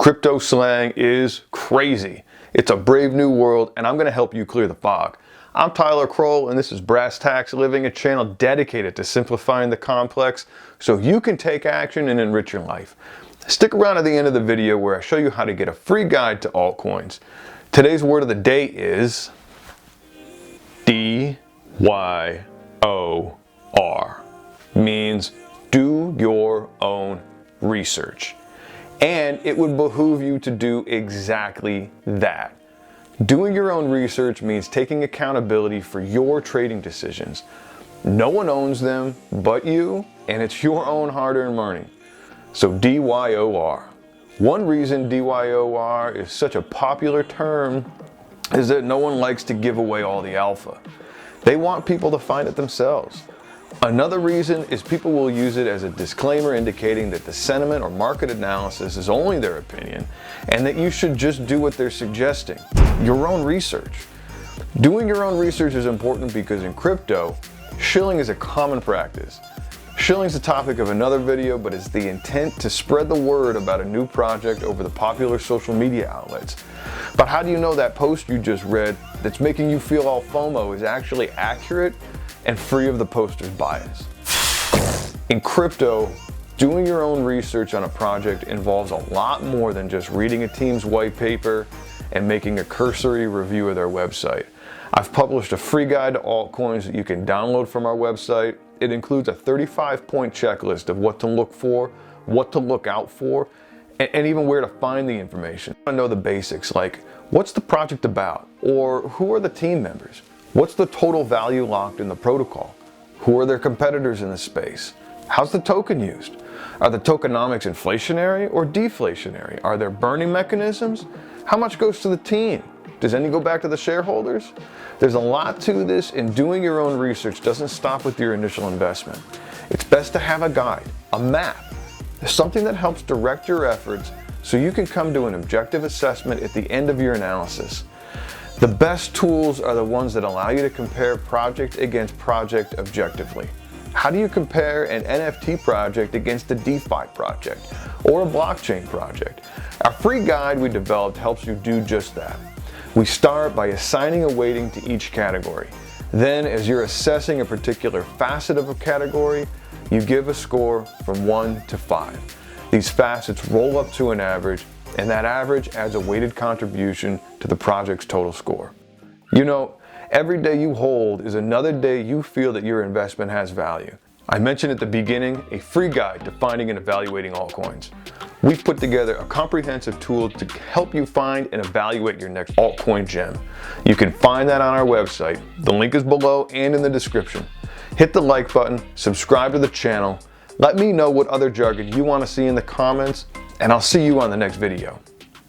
Crypto slang is crazy. It's a brave new world, and I'm going to help you clear the fog. I'm Tyler Kroll, and this is Brass Tacks Living, a channel dedicated to simplifying the complex so you can take action and enrich your life. Stick around at the end of the video where I show you how to get a free guide to altcoins. Today's word of the day is DYOR. Means do your own research. And it would behoove you to do exactly that. Doing your own research means taking accountability for your trading decisions. No one owns them but you, and it's your own hard-earned money. So DYOR. One reason DYOR is such a popular term is that no one likes to give away all the alpha. They want people to find it themselves. Another reason is people will use it as a disclaimer indicating that the sentiment or market analysis is only their opinion and that you should just do what they're suggesting, your own research. Doing your own research is important because in crypto, shilling is a common practice. Shilling is the topic of another video, but it's the intent to spread the word about a new project over the popular social media outlets. But how do you know that post you just read that's making you feel all FOMO is actually accurate and free of the poster's bias? In crypto, doing your own research on a project involves a lot more than just reading a team's white paper and making a cursory review of their website. I've published a free guide to altcoins that you can download from our website. It includes a 35-point checklist of what to look for, what to look out for, and even where to find the information. I know the basics like what's the project about, or who are the team members? What's the total value locked in the protocol? Who are their competitors in the space? How's the token used? Are the tokenomics inflationary or deflationary? Are there burning mechanisms? How much goes to the team? Does any go back to the shareholders? There's a lot to this, and doing your own research doesn't stop with your initial investment. It's best to have a guide, a map, something that helps direct your efforts so you can come to an objective assessment at the end of your analysis. The best tools are the ones that allow you to compare project against project objectively. How do you compare an NFT project against a DeFi project or a blockchain project? Our free guide we developed helps you do just that. We start by assigning a weighting to each category. Then, as you're assessing a particular facet of a category, you give a score from 1 to 5. These facets roll up to an average, and that average adds a weighted contribution to the project's total score. You know, every day you hold is another day you feel that your investment has value. I mentioned at the beginning a free guide to finding and evaluating altcoins. We've put together a comprehensive tool to help you find and evaluate your next altcoin gem. You can find that on our website. The link is below and in the description. Hit the like button, subscribe to the channel. Let me know what other jargon you want to see in the comments, and I'll see you on the next video.